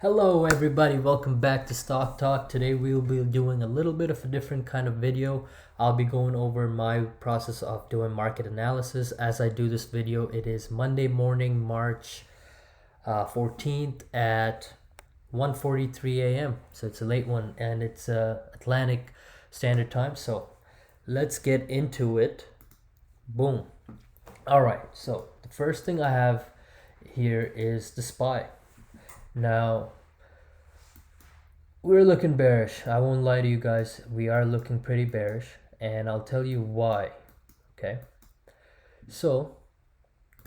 Hello everybody, welcome back to Stock Talk. Today we'll be doing a little bit of a different kind of video. I'll be going over my process of doing market analysis. As I do this video, it is Monday morning, March 14th at 1:43 a.m. So it's a late one and it's Atlantic Standard Time. So let's get into it. Boom. Alright, so the first thing I have here is the SPY. Now, we're looking bearish. I won't lie to you guys. We are looking pretty bearish, and I'll tell you why. Okay. So,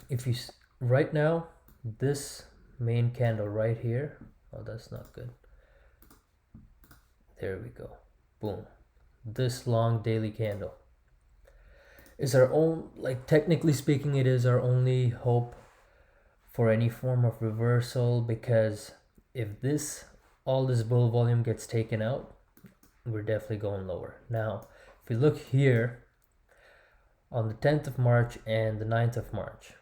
if you right now, this main candle right here. Oh, that's not good. There we go. Boom. This long daily candle is our own. Like technically speaking, it is our only hope for any form of reversal, because if all this bull volume gets taken out, we're definitely going lower. Now, if you look here on the 10th of March and the 9th of March,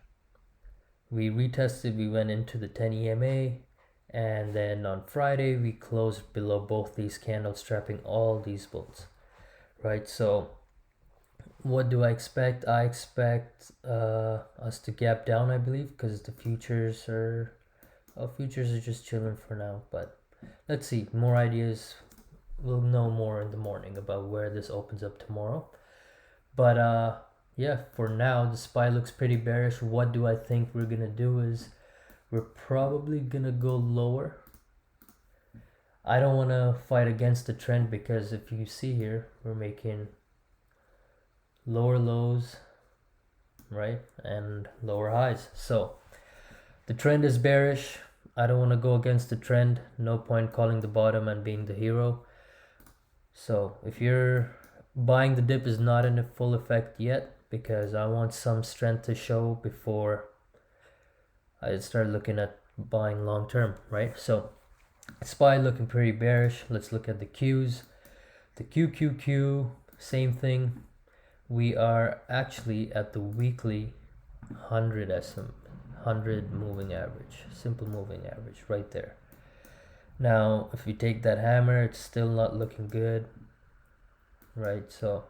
we retested, we went into the 10 EMA, and then on Friday we closed below both these candles, trapping all these bulls, right? So what do I expect? I expect us to gap down, I believe, because the futures are just chilling for now. But let's see, more ideas. We'll know more in the morning about where this opens up tomorrow. But yeah, for now the SPY looks pretty bearish. What do I think we're gonna do is we're probably gonna go lower. I don't want to fight against the trend, because if you see here, we're making lower lows, right, and lower highs. So the trend is bearish. I don't want to go against the trend. No point calling the bottom and being the hero. So if you're buying, the dip is not in full effect yet, because I want some strength to show before I start looking at buying long term, right? So SPY looking pretty bearish. Let's look at the Qs. The QQQ, same thing. We are actually at the weekly 100 moving average, simple moving average right there. Now, if we take that hammer, it's still not looking good, right? So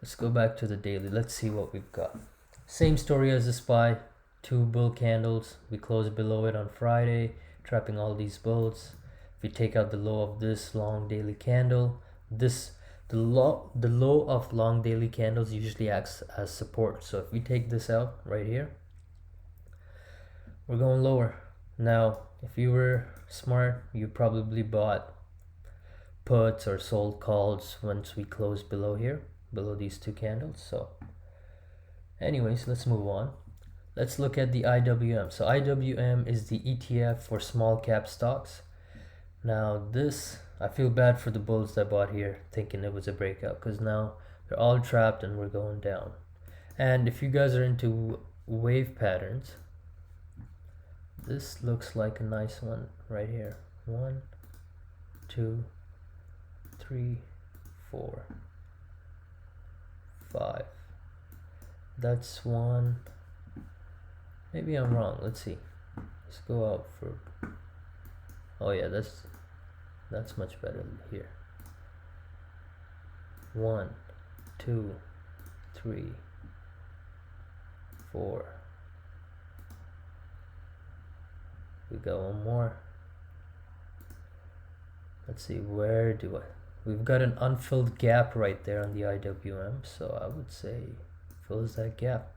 let's go back to the daily. Let's see what we've got. Same story as the SPY, two bull candles. We closed below it on Friday, trapping all these bulls. If we take out the low of this long daily candle, the low of long daily candles usually acts as support. So if we take this out right here, we're going lower. Now, if you were smart, you probably bought puts or sold calls once we closed below here, below these two candles. So anyways, let's move on. Let's look at the IWM. So IWM is the ETF for small cap stocks. Now this, I feel bad for the bulls that bought here thinking it was a breakout, because now they're all trapped and we're going down. And if you guys are into wave patterns, this looks like a nice one right here. 1, 2, 3, 4, 5. That's one. Maybe I'm wrong. Let's see. Let's go out for. Oh yeah, that's much better here. 1, 2, 3, 4. We got one more. Let's see, where do I? We've got an unfilled gap right there on the IWM, so I would say fills that gap.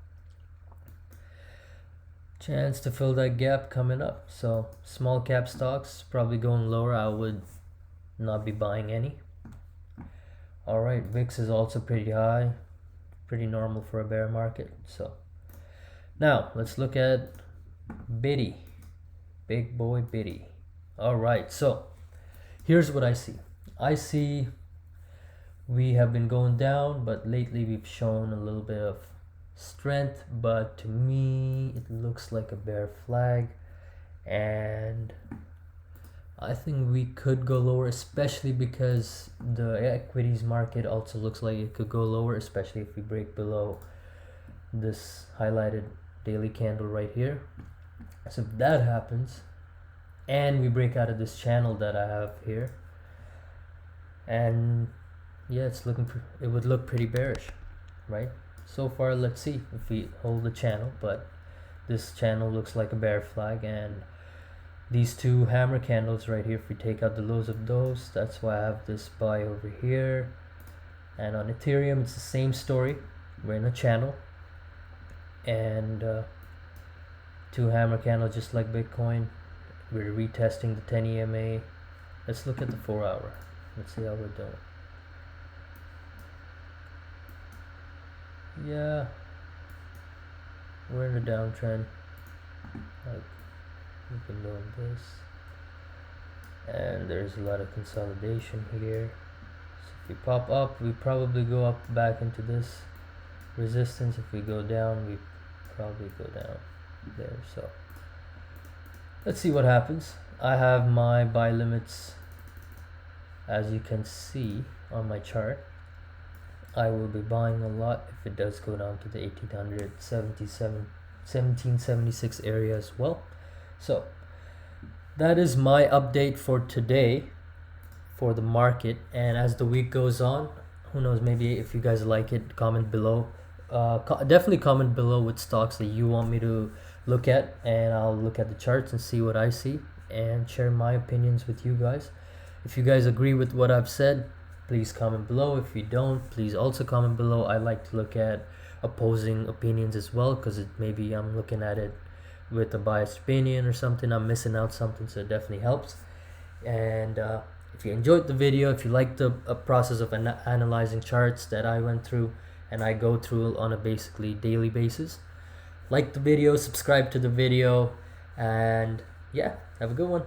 Chance to fill that gap coming up. So small cap stocks probably going lower. I would not be buying any. All right, VIX is also pretty high, pretty normal for a bear market. So now let's look at Biddy, big boy Biddy. All right, so here's what I see. I see we have been going down, but lately we've shown a little bit of strength, but to me it looks like a bear flag, and I think we could go lower, especially because the equities market also looks like it could go lower, especially if we break below this highlighted daily candle right here. So if that happens, and we break out of this channel that I have here, and yeah, it would look pretty bearish, right? So far, let's see if we hold the channel, but this channel looks like a bear flag, and these two hammer candles right here, if we take out the lows of those, that's why I have this buy over here. And on Ethereum, it's the same story. We're in a channel, and two hammer candles just like Bitcoin. We're retesting the 10 EMA. Let's look at the 4 hour. Let's see how we're doing. Yeah, we're in a downtrend. Like, we've been doing this, and there's a lot of consolidation here. So if we pop up, we probably go up back into this resistance. If we go down, we probably go down there. So let's see what happens. I have my buy limits, as you can see on my chart. I will be buying a lot if it does go down to the 1776 area as well. So that is my update for today for the market, and as the week goes on, who knows, maybe if you guys like it, comment below. Definitely comment below what stocks that you want me to look at, and I'll look at the charts and see what I see and share my opinions with you guys. If you guys agree with what I've said, please comment below. If you don't, please also comment below. I like to look at opposing opinions as well, because maybe I'm looking at it with a biased opinion or something. I'm missing out something, so it definitely helps. And if you enjoyed the video, if you like the process of analyzing charts that I went through and I go through on a basically daily basis, like the video, subscribe to the video, and yeah, have a good one.